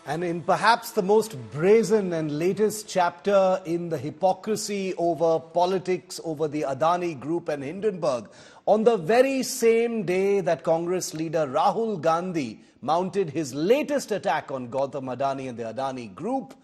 And in perhaps the most brazen and latest chapter in the hypocrisy over politics, over the Adani Group and Hindenburg, on the very same day that Congress leader Rahul Gandhi mounted his latest attack on Gautam Adani and the Adani Group,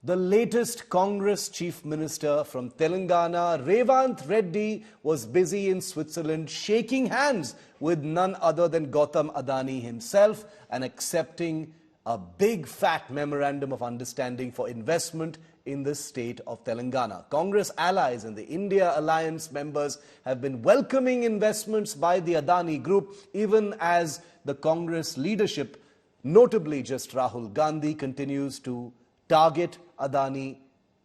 the latest Congress Chief Minister from Telangana, Revanth Reddy, was busy in Switzerland shaking hands with none other than Gautam Adani himself and accepting a big fat memorandum of understanding for investment in the state of Telangana. Congress allies and the India Alliance members have been welcoming investments by the Adani Group, even as the Congress leadership, notably just Rahul Gandhi, continues to target Adani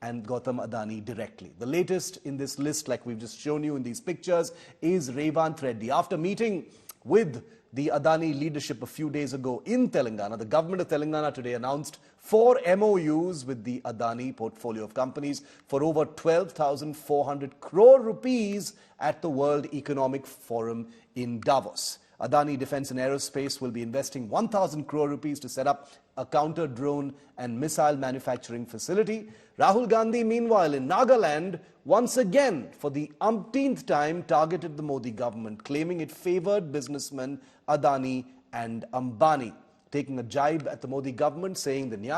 and Gautam Adani directly. The latest in this list, like we've just shown you in these pictures, is Revanth Reddy. After meeting with the Adani leadership a few days ago in Telangana, the government of Telangana today announced 4 MOUs with the Adani portfolio of companies for over 12,400 crore rupees at the World Economic Forum in Davos. Adani Defence and Aerospace will be investing 1,000 crore rupees to set up a counter-drone and missile manufacturing facility. Rahul Gandhi, meanwhile, in Nagaland, once again, for the umpteenth time, targeted the Modi government, claiming it favoured businessmen Adani and Ambani, taking a jibe at the Modi government, saying during the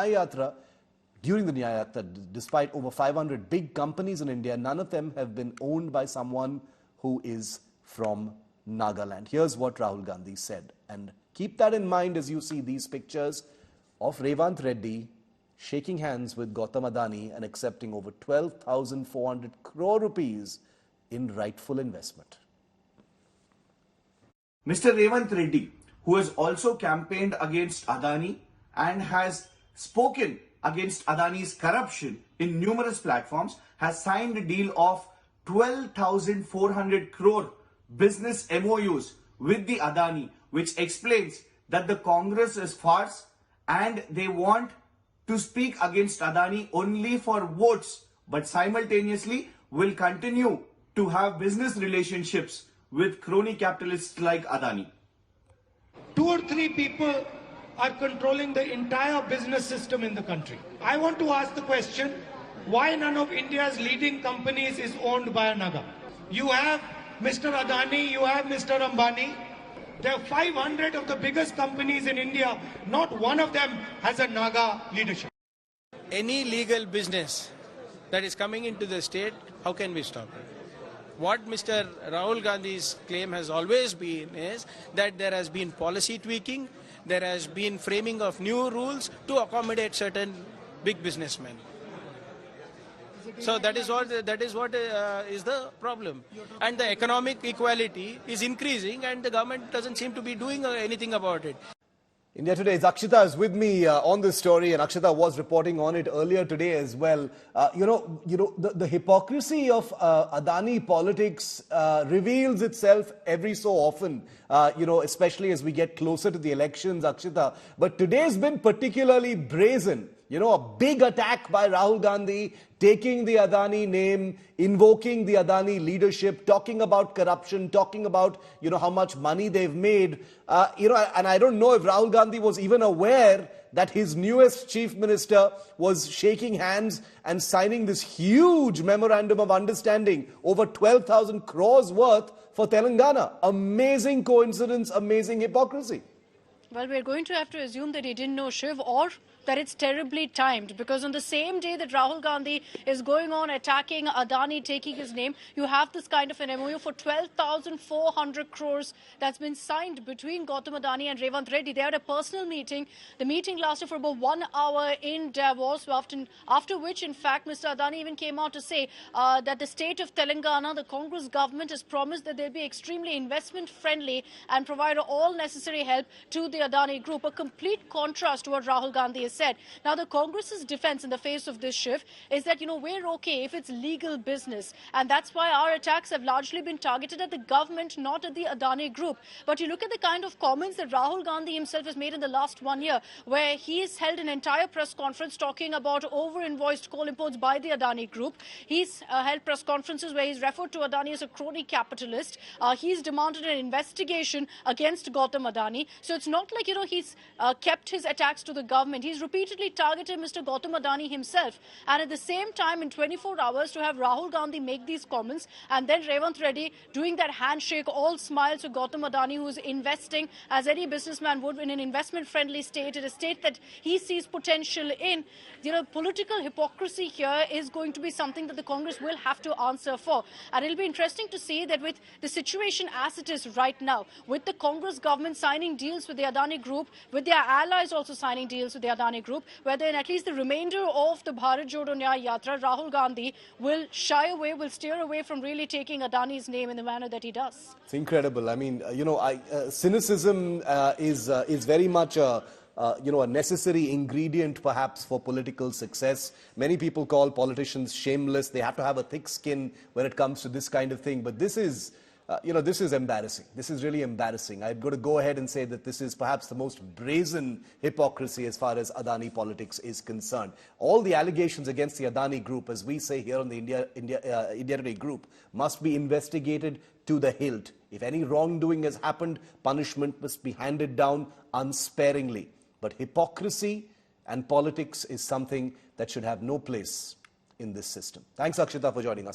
Nyaya Yatra, despite over 500 big companies in India, none of them have been owned by someone who is from Nagaland. Here's what Rahul Gandhi said, and keep that in mind as you see these pictures of Revanth Reddy shaking hands with Gautam Adani and accepting over 12,400 crore rupees in rightful investment. Mr. Revanth Reddy, who has also campaigned against Adani and has spoken against Adani's corruption in numerous platforms, has signed a deal of 12,400 crore business MOUs with the Adani, which explains that the Congress is farce and they want to speak against Adani only for votes, but simultaneously will continue to have business relationships with crony capitalists like Adani. 2 or 3 people are controlling the entire business system in the country. I want to ask the question, why none of India's leading companies is owned by a Naga? You have Mr. Adani, you have Mr. Ambani. There are 500 of the biggest companies in India. Not one of them has a Naga leadership. Any legal business that is coming into the state, how can we stop it? What Mr. Rahul Gandhi's claim has always been is that there has been policy tweaking, there has been framing of new rules to accommodate certain big businessmen. So that is what is the problem. And the economic equality is increasing and the government doesn't seem to be doing anything about it. India Today's Akshita is with me on this story, and Akshita was reporting on it earlier today as well. The hypocrisy of Adani politics reveals itself every so often, especially as we get closer to the elections, Akshita. But today's been particularly brazen. A big attack by Rahul Gandhi, taking the Adani name, invoking the Adani leadership, talking about corruption, talking about, how much money they've made. And I don't know if Rahul Gandhi was even aware that his newest chief minister was shaking hands and signing this huge memorandum of understanding, over 12,000 crores worth for Telangana. Amazing coincidence, amazing hypocrisy. Well, we're going to have to assume that he didn't know, Shiv, or that it's terribly timed, because on the same day that Rahul Gandhi is going on attacking Adani, taking his name, you have this kind of an MOU for 12,400 crores that's been signed between Gautam Adani and Revanth Reddy. They had a personal meeting. The meeting lasted for about 1 hour in Davos, after which, in fact, Mr. Adani even came out to say that the state of Telangana, the Congress government, has promised that they'll be extremely investment-friendly and provide all necessary help to the Adani Group, a complete contrast to what Rahul Gandhi has said. Now, the Congress's defense in the face of this shift is that, we're okay if it's legal business. And that's why our attacks have largely been targeted at the government, not at the Adani Group. But you look at the kind of comments that Rahul Gandhi himself has made in the last 1 year, where he has held an entire press conference talking about over-invoiced coal imports by the Adani Group. He's held press conferences where he's referred to Adani as a crony capitalist. He's demanded an investigation against Gautam Adani. So it's not not like, he's kept his attacks to the government. He's repeatedly targeted Mr. Gautam Adani himself. And at the same time, in 24 hours, to have Rahul Gandhi make these comments, and then Revanth Reddy doing that handshake, all smiles to Gautam Adani, who's investing, as any businessman would, in an investment-friendly state, in a state that he sees potential in. Political hypocrisy here is going to be something that the Congress will have to answer for. And it'll be interesting to see that with the situation as it is right now, with the Congress government signing deals with the Adani Group, with their allies also signing deals with the Adani Group, whether in at least the remainder of the Bharat Jodo Nyaya Yatra, Rahul Gandhi will shy away, will steer away from really taking Adani's name in the manner that he does. It's incredible. I mean, cynicism is very much a necessary ingredient perhaps for political success. Many people call politicians shameless. They have to have a thick skin when it comes to this kind of thing. But this is, this is embarrassing. This is really embarrassing. I've got to go ahead and say that this is perhaps the most brazen hypocrisy as far as Adani politics is concerned. All the allegations against the Adani Group, as we say here on the India Group, must be investigated to the hilt. If any wrongdoing has happened, punishment must be handed down unsparingly. But hypocrisy and politics is something that should have no place in this system. Thanks, Akshita, for joining us.